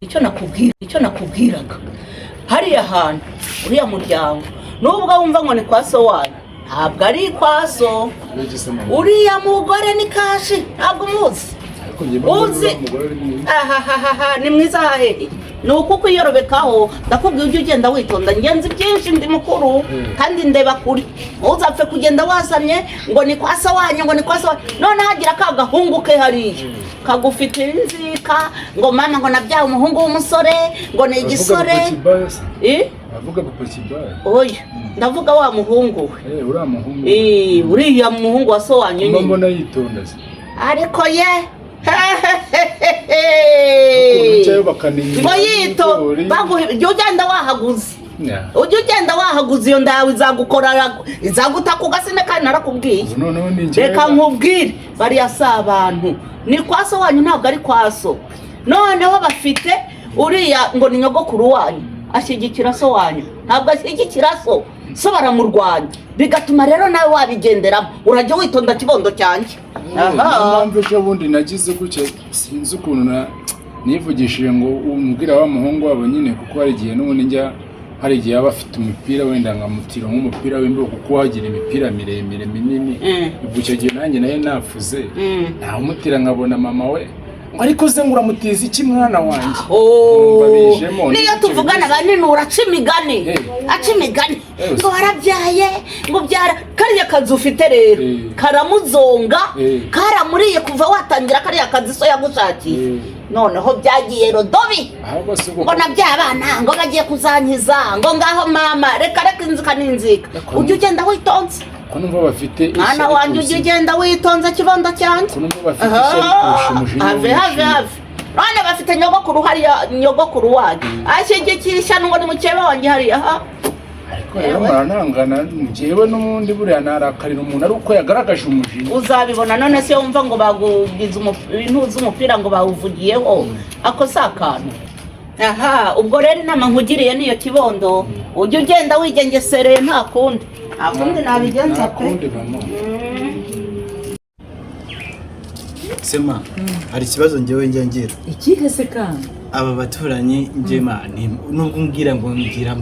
icyo nakubwiraga hariya hantu uriya muryango nubwo wumva ngo ni kwa so wanyu ntabwo ari kwa so, uriya mugore ni Kashi ntabwo uzi ni mwiza hahehe ni uko kwiyorobekaho ndakubwiye ujye ugenda witonda ngenzi byinshi ndi mukuru kandi ndeba kuri uzapfe kugenda wasamye ngo ni kwa so wanyu ngo ni kwa so none hagira kagahungu ke hariya kagufite inzika ngo mama ngo nabyaye umuhungu w'umusore ngo ni igisore avuga papa Kibaya oya ndavuga wa muhungu we uriya muhungu uriya muhungu wa so wanyu nyine mbona yitonda ariko ye ngo yito ujya ugenda wahaguze iyo ndawe izaguta ku gasine kandi narakubwiye reka nkubwire bariya si abantu ni kwa so wanyu ntabwo ari kwa so noneho bafite uriya ngo ni nyogokuru wanyu ashyigikira so wanyu ntabwo ashyigikira so baramurwanya bigatuma rero nawe wabigenderamo urajya witonda kibondo cyanjye mpamvu ejo bundi nagize gutya sinzi ukuntu nivugishije ngo umubwira wa muhungu wabo nyine kuko hari igihe n'ubundi hari igihe aba afite umupira wenda nkamutira nk'umupira w'imbeho kuko wagira imipira miremire minini ubwo icyo gihe nanjye nayo nafuze ntawumutira nkabona mama we ariko ze nguramutiza iki mwana wanjye niyo tuvugana banini uraca imigani ngo warabyaye ngo byara kariya kazi ufite rero karamuzonga karamuriye kuva watangira kariya kazi so yagushakiye noneho byagiye rodobi ngo nabyaye abana ngo bagiye kuzankiza ngo ngaho mama reka inzika n'inzika ujye ugenda witonze ko numva bafite mwana wanjye ujye ugenda witonze kibondo cyanjye ko numva bafite ishyari kurusha umujinya have none bafite nyogokuru wanyu ashyigikirisha ngo ni mukeba wanjye hariya ariko rero maranangana njyewe n'ubundi buriya narakarira umuntu ari uko yagaragaje umujinya uzabibona none se wumva ngo bagugize ibintu z'umupira ngo bawuvugiyeho ako si akantu ubwo rero inama nkugiriye niyo kibondo ujye ugenda wigengesereye nta kundi nabigenza pe Sema hari ikibazo njyewe ngira ikihe se kandi aba baturanyi njema nubwo ngira ngo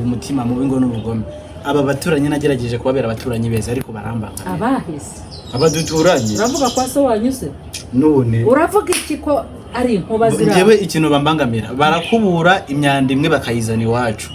umutima mubi ngo n'ubugome aba baturanyi nagerageje kubabera abaturanyi beza ariko barambanga abahise abaduturanye uravuga kwa so wanyuze none uravuga iki ko ari inkuba zira njyewe ikintu bambangamira barakubura imyanda imwe bakayizana iwacu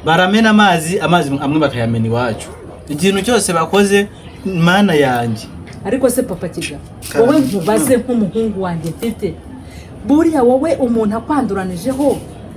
baramena amazi amwe bakayamena iwacu ikintu cyose bakoze mana yanjye ariko se papa Kiga wowe nkubaze nk'umuhungu wanjye mfite buriya wowe umuntu akwanduranijeho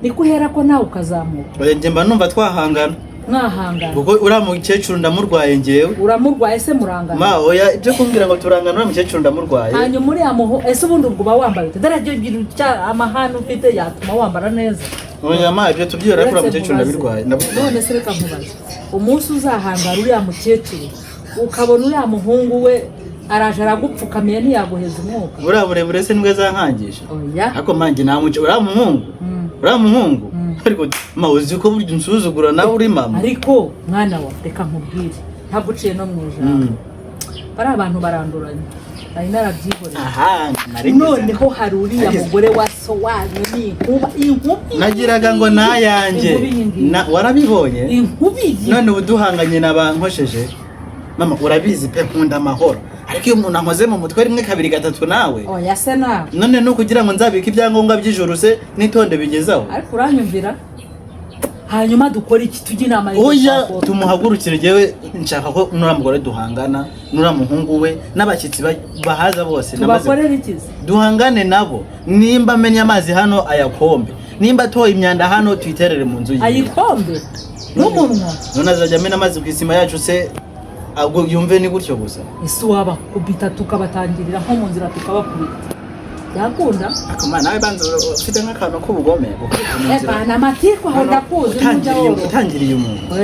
niko uhera ko nawe ukazamuka njye mba numva twahangana mwahangana kuko uriya mukecuru ndamurwaye njyewe uramurwaye se murangana ma oya ibyo kumbwira ngo turangana uriya mukecuru ndamurwaye hanyuma uriya ese ubundi ubwo uba wambaye ute darajyo gira amahane ufite yatuma wambara neza oya ma ibyo tubyora kuri mukecuru ndabirwaye none se reka nkubaze umunsi uzahangara uriya mukecuru ukabona uriya muhungu we araje aragupfukamiye ntiyaguheza umwuka buriya burebure se nibwo azankangisha ariko manjye namuce uriya muhungu ariko ma uzi ko burya unsuzugura nawe uri mama ariko mwana wa reka nkubwire ntabwo uciye no mu ijambo bari abantu baranduranye nari narabyihoreye noneho hari uriya mugore wa so wanyu ni inkubi nagiraga ngo nayanjye warabibonye inkubi none uduhanganye n'abankosheje mama urabizi pe nkunda amahoro ariko iyo umuntu ankoze mu mutwe rimwe kabiri gatatu nawe oya se nawe none no kugira ngo nzabike ibyangombwa by'ijuru se nitonde bigezaho ariko uranyumvira hanyuma dukora iki tujye inama oya tumuhagurukire jewe nshaka ko nura mugore duhangana nura muhungu we n'abashyitsi bahaza bose tubakorera ikizi duhangane nabo nimba amenya amazi hano ayakombe nimba toye imyanda hano twiterere mu nzu ayikombe n'umunwa none azajya amena amazi ku isima yacu se ahubwo yumve ni gutyo gusa ese waba kubita tukabatangirira nko mu nzira tukabakubita yakunda akamana nawe banza ufite nk'akantu k'ubugome bana matiko aho ndakuzi utangiriye umuntu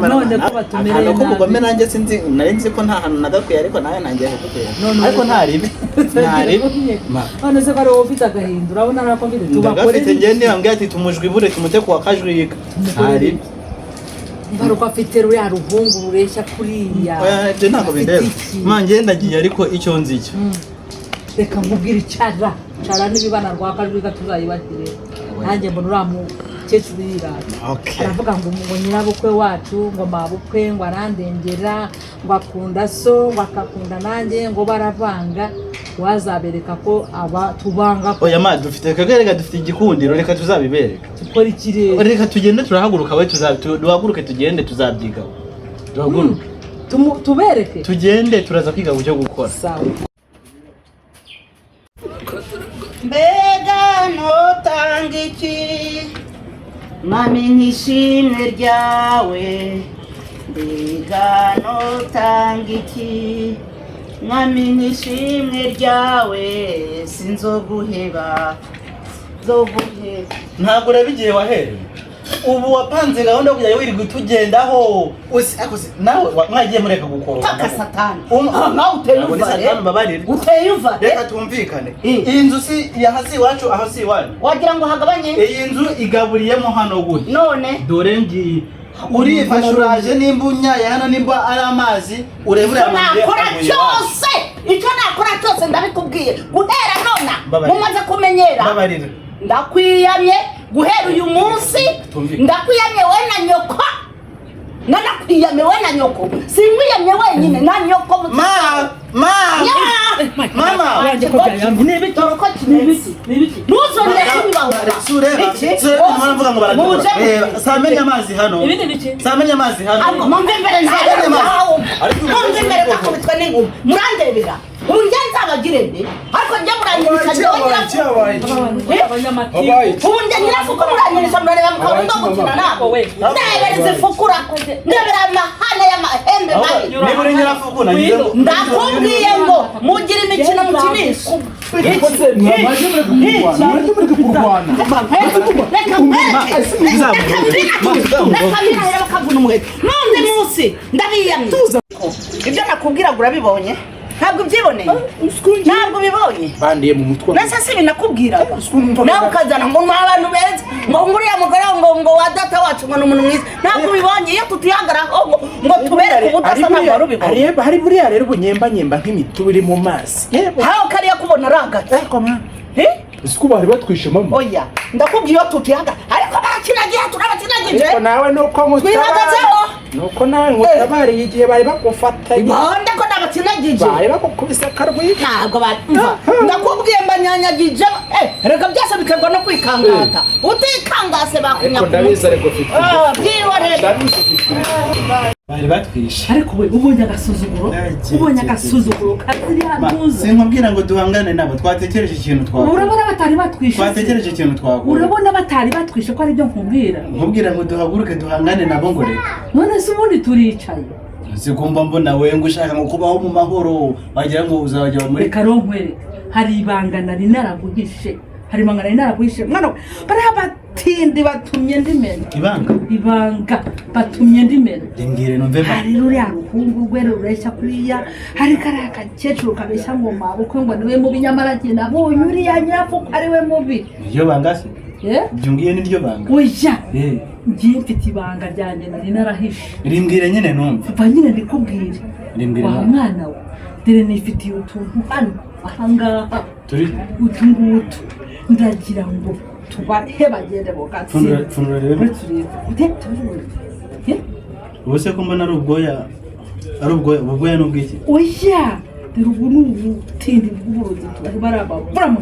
none ko batumereye nabi k'ubugome nanjye sinzi nari nzi ko nta hantu nagakwiye ariko nawe nangiye kugutera ariko ntaribi none se ko ari wowe ufite agahinda urabona nako mfite tubakorere ngafite njye ndiyambwiye ati tumujwe ibure tumute ku wakajwiga ntaribi Baruka afite ruriya ruhungu rureshya kuriya ibyo ntabwo bindeba manjye ndagiye ariko icyo nzi cyo reka nkubwire icara nibibana rwakajwiga tuzayibagire nanjye mbona uriya mukecuru yirata aravuga ngo nyirabukwe wacu ngo mabukwe ngo arandengera ngo akunda so ngo akakunda nanjye ngo baravanga wazabereka ko aba tubanga ko oya ma dufite kagerega dufite igikundiro reka tuzabibereka tukora ikirere reka tugende turahaguruka we duhaguruke tugende tuzabyiga duhaguruke tubereke tugende turaza kwiga uburyo gukora sawa mbega ntutanga iki mami nk'ishimwe ryawe mbega ntutanga iki mami nk'ishimwe ryawe sinzoguheba ntabwo urabigiye wahereye ubu wapanze gahunda yo kujya wirirwa tugendaho nawe mwagiye mureka gukora paka satani nawe uteye uva reka tumvikane iyi nzu si yahasi iwacu aho si iwanyu wagira ngo hagabanye iyi nzu igaburiyemo hano gute none dore ngiyi urifashe uraje nimba unyaye hano nimba ari amazi urebure icyo nakora cyose ndabikubwiye guhera nona mumaze kumenyera ndakwiyamye guhera uyu munsi ndakwiyamye we na nyoko nanakwiyamye we na nyoko sinkwiyamye wenyine na nyoko mama wanjye ko byayamye n'ibiti ntuzongere kubibahora mvuga ngo baraduka samenya amazi hano samenya amazi hano mumve mbere mumve mbere bakubitwe n'inguma murandebera unjye nzabagire nde ariko njye muranyirisha ubu njye nyirafuko muranyirisha murareba mukabona ndo gukina nabo ndebereze fukura ndebera amahane y'amahembe mabi niba uri nyirafuko ndakubwiye ngo mugire imikino mukinisha none munsi ndabiyamye ibyo nakubwira ngo urabibonye ntabwo ubyiboneye ntabwo ubibonye bandiye mu mutwe nasa si binakubwira nawe ukazana ngo abantu beza ngo nguriya mugore ngo wa data wacu ngo ni umuntu mwiza ntabwo ubibonye iyo tutihagaraho ngo tubereke ubudasa ntabwo wari ubibonye hari buriya rero ubunyembanyemba nk'imitubu iri mu mazi haho kariya kubona ari agati ese bari batwishe mama oya ndakubwiye iyo tutihagara ariko barakinagiye turabakinagije ariko nawe nuko twihagazeho nuko nawe ngutabariye igihe bari bagufata ibonde ko nabakinagije bari bagukubise akarwi ntabwo bumva ndakubwiye mbanyanyagije reka byose biterwa no kwikangata utikangase bakunyakubise ariko ndabizi ariko mfite byiborere bari batwishe ariko we ubonye agasuzuguro kaziriya ntuzi sinkubwira ngo duhangane nabo twatekereje ikintu twakora urabona batari batwishe twatekereje ikintu twakora urabona batari batwishe ko ari byo nkubwira ngo duhaguruke duhangane nabo ngo reka none se ubundi turicaye sikumva mbona we ngo ushaka ngo kubaho mu mahoro wagira ngo uzajya muri reka ronkwereka hari ibanga nari naraguhishe mwana bariya batindi batumye ndimena ibanga batumye ndimena rimbwire numve hari ruriya ruhungu rwe rureshya kuriya hari kariya gakecuru kabeshya ngo mabukwe ngo niwe mubi nyamara jye nabonye uriya nyirafuko ari we mubi iryo banga se ibyo ngiye niryo banga oya ngiye mfite ibanga ryanjye nari narahishe rimbwire nyine numve va nyine ndikubwire rimbwire wa mwana we dore nifitiye utuntu hano ahangaha utu ngutu ndagira ngo tubahe bagende bogatsinda funura rero ubu se ko mbona ari ubwoya n'ubwiki oya dore ubu ni ubutindi bw'uburozi tubahe barababura mu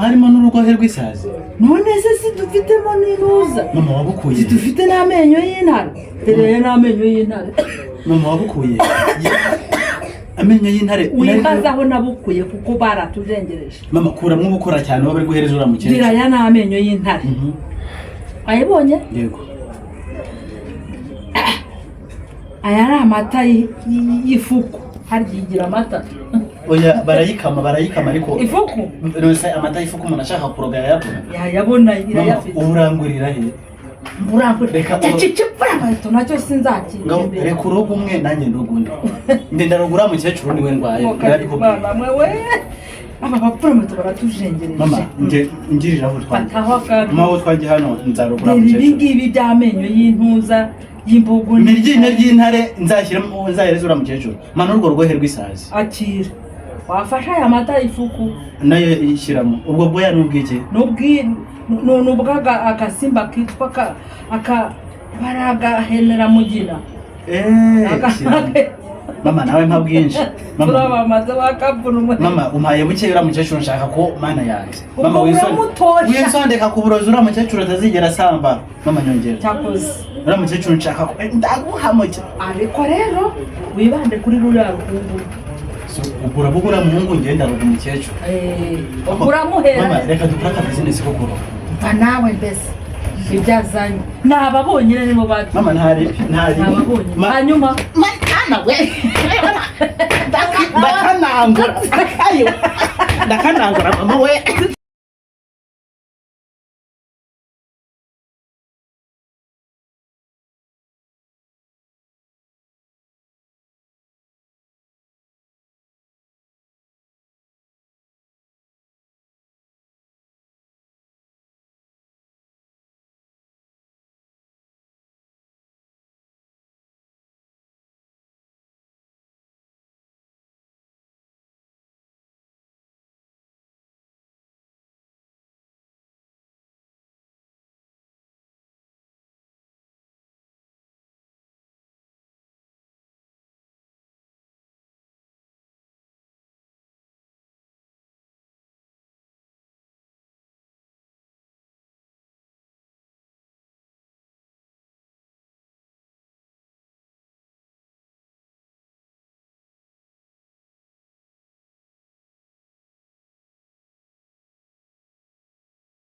harimo n'urugohe rw'isazi none se si dufitemo n'inuza mama wabukuye si dufite n'amenyo y'intare dore n'amenyo y'intare mama wabukuye amenyo y'intare wibazaho nabukuye kuko baratuzengereje mama kuramo ubukora cyane baba bari guhereza uriya mukecuru diraya n'amenyo y'intare ayibonye yego aya ari amata y'ifuku haryigira amata oya barayikama ariko ifuku nose amata y'ifuku umuntu ashaka kuroga yayabona irayafite urangurira he reka cicipfurabato nacyo sinzakira imbere reka urugo umwe nanjye ndugundi ndarugura mukecuru niwe ndwaye mwe we aba bapfurabato baratujengereje mama ngirira aho twagiye hano nzarugura mukecuru ibi ngibi by'amenyo y'intuza y'imbugu n'iryinyo ry'intare nzahereza uriya mukecuru mana urwo rwohe rw'isazi akira wafasha aya mata y'ifuku nayo ishyiramo ubwo bwoya n'ubwiki n'ubwaga agasimba kitwa baragahenera mugira mama nawe mpa bwinshi turabamaze wakavuna umutwe mama umpaye buke uriya mukecuru nshaka ko mana yanjye mama uramutosha wisondeka ku burozi uriya mukecuru atazigera asamba mama nyongera cyakoze uriya mukecuru nshaka ko ndaguhamuke ariko rero wibande kuri ruriya rukungu ugura bugura muhungu ngenda ruga umukecuru uramuhera mama reka dukora aka business ko kuro mva nawe mbese ibyazanye ni aba bonyine nibo bati mama ntari hanyuma mama we ndakanangura mama we